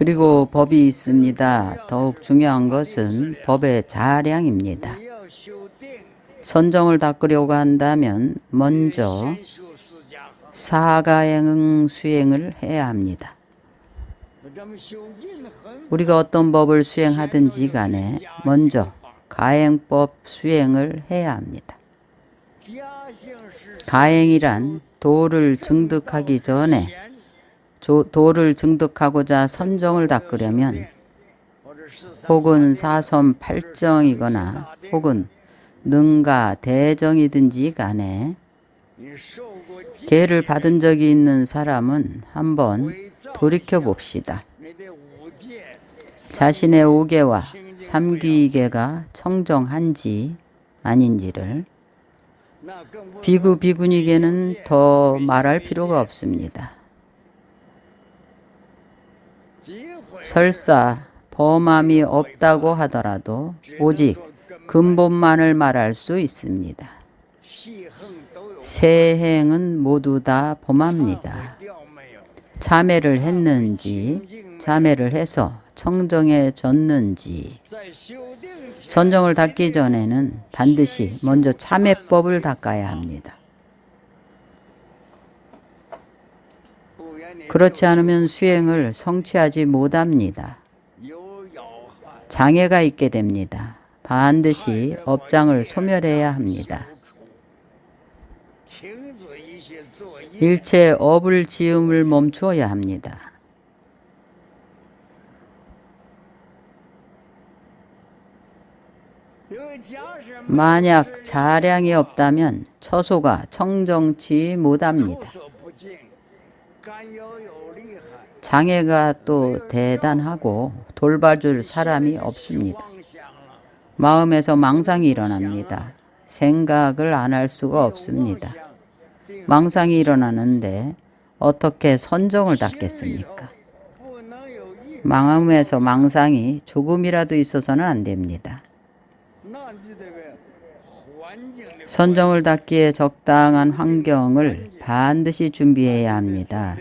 그리고 법이 있습니다. 더욱 중요한 것은 법의 자량입니다. 선정을 닦으려고 한다면 먼저 사가행 수행을 해야 합니다. 우리가 어떤 법을 수행하든지 간에 먼저 가행법 수행을 해야 합니다. 가행이란 도를 증득하기 전에 도를 증득하고자 선정을 닦으려면 혹은 사선 팔정이거나 혹은 능가 대정이든지 간에 계를 받은 적이 있는 사람은 한번 돌이켜 봅시다. 자신의 5계와 3기계가 청정한지 아닌지를. 비구 비구니계는 더 말할 필요가 없습니다. 설사 범함이 없다고 하더라도 오직 근본만을 말할 수 있습니다. 세 행은 모두 다 범합니다. 자매를 했는지, 자매를 해서 청정해졌는지, 선정을 닦기 전에는 반드시 먼저 참회법을 닦아야 합니다. 그렇지 않으면 수행을 성취하지 못합니다. 장애가 있게 됩니다. 반드시 업장을 소멸해야 합니다. 일체 업을 지음을 멈추어야 합니다. 만약 자량이 없다면 처소가 청정치 못합니다. 장애가 또 대단하고 돌봐줄 사람이 없습니다. 마음에서 망상이 일어납니다. 생각을 안 할 수가 없습니다. 망상이 일어나는데 어떻게 선정을 닦겠습니까? 마음에서 망상이 조금이라도 있어서는 안 됩니다. 선정을 닦기에 적당한 환경을 반드시 준비해야 합니다.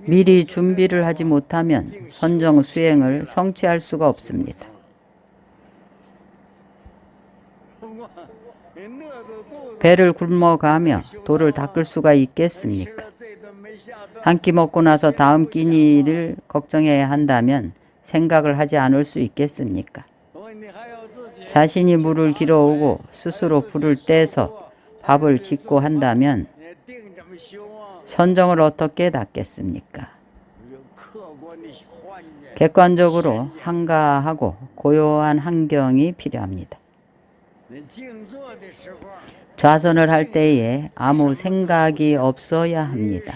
미리 준비를 하지 못하면 선정 수행을 성취할 수가 없습니다. 배를 굶어가며 돌을 닦을 수가 있겠습니까? 한 끼 먹고 나서 다음 끼니를 걱정해야 한다면 생각을 하지 않을 수 있겠습니까? 자신이 물을 길어오고 스스로 불을 떼서 밥을 짓고 한다면 선정을 어떻게 닦겠습니까? 객관적으로 한가하고 고요한 환경이 필요합니다. 좌선을 할 때에 아무 생각이 없어야 합니다.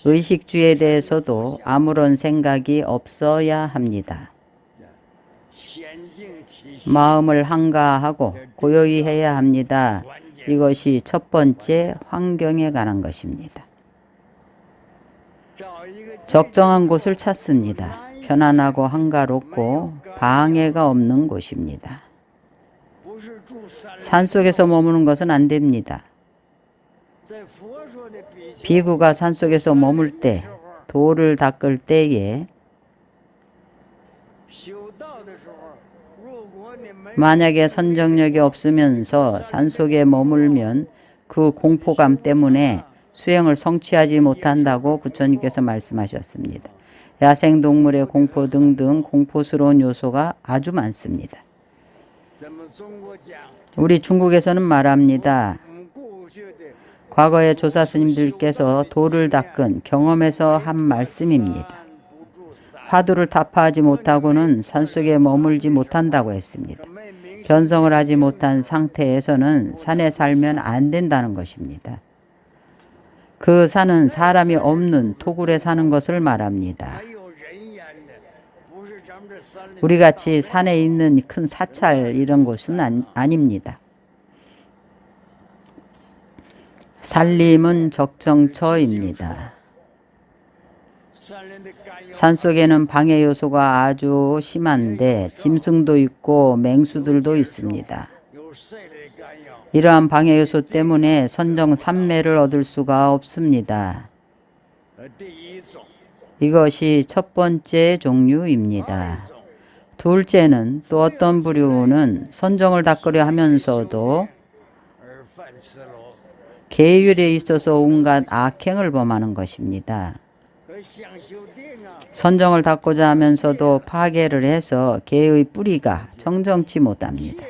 의식주에 대해서도 아무런 생각이 없어야 합니다. 마음을 한가하고 고요히 해야 합니다. 이것이 첫 번째 환경에 관한 것입니다. 적정한 곳을 찾습니다. 편안하고 한가롭고 방해가 없는 곳입니다. 산속에서 머무는 것은 안 됩니다. 비구가 산속에서 머물 때, 돌을 닦을 때에 만약에 선정력이 없으면서 산속에 머물면 그 공포감 때문에 수행을 성취하지 못한다고 부처님께서 말씀하셨습니다. 야생동물의 공포 등등 공포스러운 요소가 아주 많습니다. 우리 중국에서는 말합니다. 과거의 조사 스님들께서 돌을 닦은 경험에서 한 말씀입니다. 화두를 타파하지 못하고는 산속에 머물지 못한다고 했습니다. 견성을 하지 못한 상태에서는 산에 살면 안 된다는 것입니다. 그 산은 사람이 없는 토굴에 사는 것을 말합니다. 우리같이 산에 있는 큰 사찰 이런 곳은 아닙니다. 산림은 적정처입니다. 산속에는 방해 요소가 아주 심한데 짐승도 있고 맹수들도 있습니다. 이러한 방해 요소 때문에 선정 삼매를 얻을 수가 없습니다. 이것이 첫 번째 종류입니다. 둘째는 또 어떤 부류는 선정을 닦으려 하면서도 계율에 있어서 온갖 악행을 범하는 것입니다. 선정을 닦고자 하면서도 파괴를 해서 계의 뿌리가 청정치 못합니다.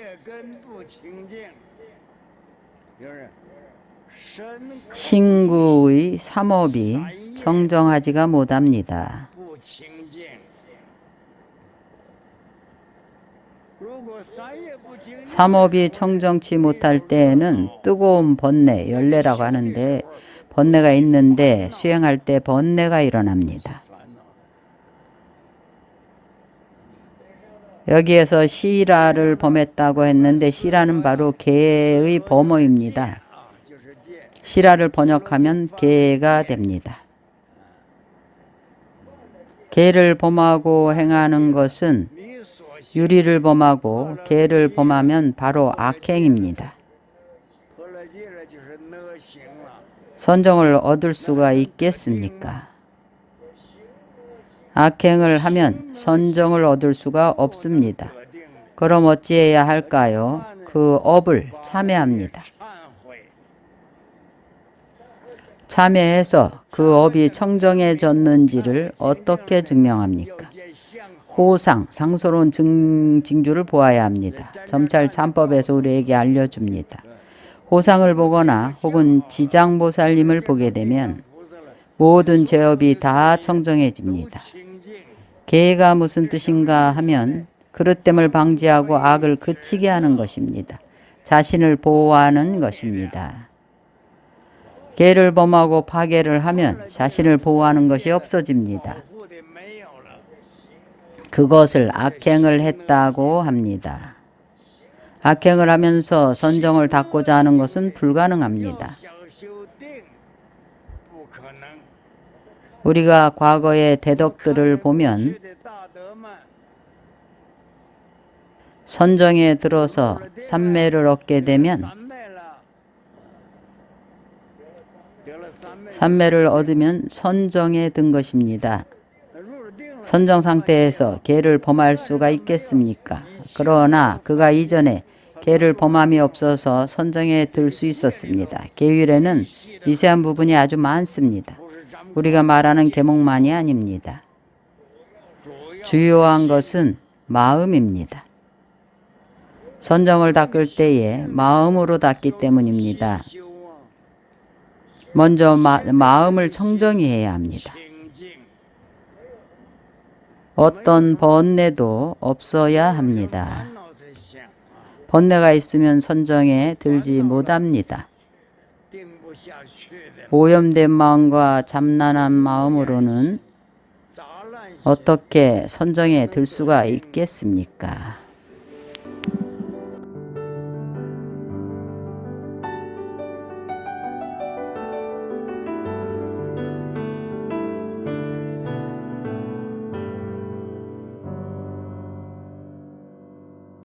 신구의 삼업이 청정하지가 못합니다. 삼업이 청정치 못할 때에는 뜨거운 번뇌, 열뇌라고 하는데 번뇌가 있는데 수행할 때 번뇌가 일어납니다. 여기에서 시라를 범했다고 했는데 시라는 바로 계의 범어입니다. 시라를 번역하면 계가 됩니다. 계를 범하고 행하는 것은 유리를 범하고 계를 범하면 바로 악행입니다. 선정을 얻을 수가 있겠습니까? 악행을 하면 선정을 얻을 수가 없습니다. 그럼 어찌해야 할까요? 그 업을 참회합니다. 참회해서 그 업이 청정해졌는지를 어떻게 증명합니까? 호상, 상소로운 징조를 보아야 합니다. 점찰 참법에서 우리에게 알려줍니다. 호상을 보거나 혹은 지장보살님을 보게 되면 모든 죄업이 다 청정해집니다. 계가 무슨 뜻인가 하면 그릇됨을 방지하고 악을 그치게 하는 것입니다. 자신을 보호하는 것입니다. 계를 범하고 파괴를 하면 자신을 보호하는 것이 없어집니다. 그것을 악행을 했다고 합니다. 악행을 하면서 선정을 닦고자 하는 것은 불가능합니다. 우리가 과거의 대덕들을 보면 선정에 들어서 삼매를 얻게 되면 삼매를 얻으면 선정에 든 것입니다. 선정 상태에서 계를 범할 수가 있겠습니까? 그러나 그가 이전에 계를 범함이 없어서 선정에 들 수 있었습니다. 계율에는 미세한 부분이 아주 많습니다. 우리가 말하는 계목만이 아닙니다. 주요한 것은 마음입니다. 선정을 닦을 때에 마음으로 닦기 때문입니다. 먼저 마음을 청정히 해야 합니다. 어떤 번뇌도 없어야 합니다. 번뇌가 있으면 선정에 들지 못합니다. 오염된 마음과 잠란한 마음으로는 어떻게 선정에 들 수가 있겠습니까?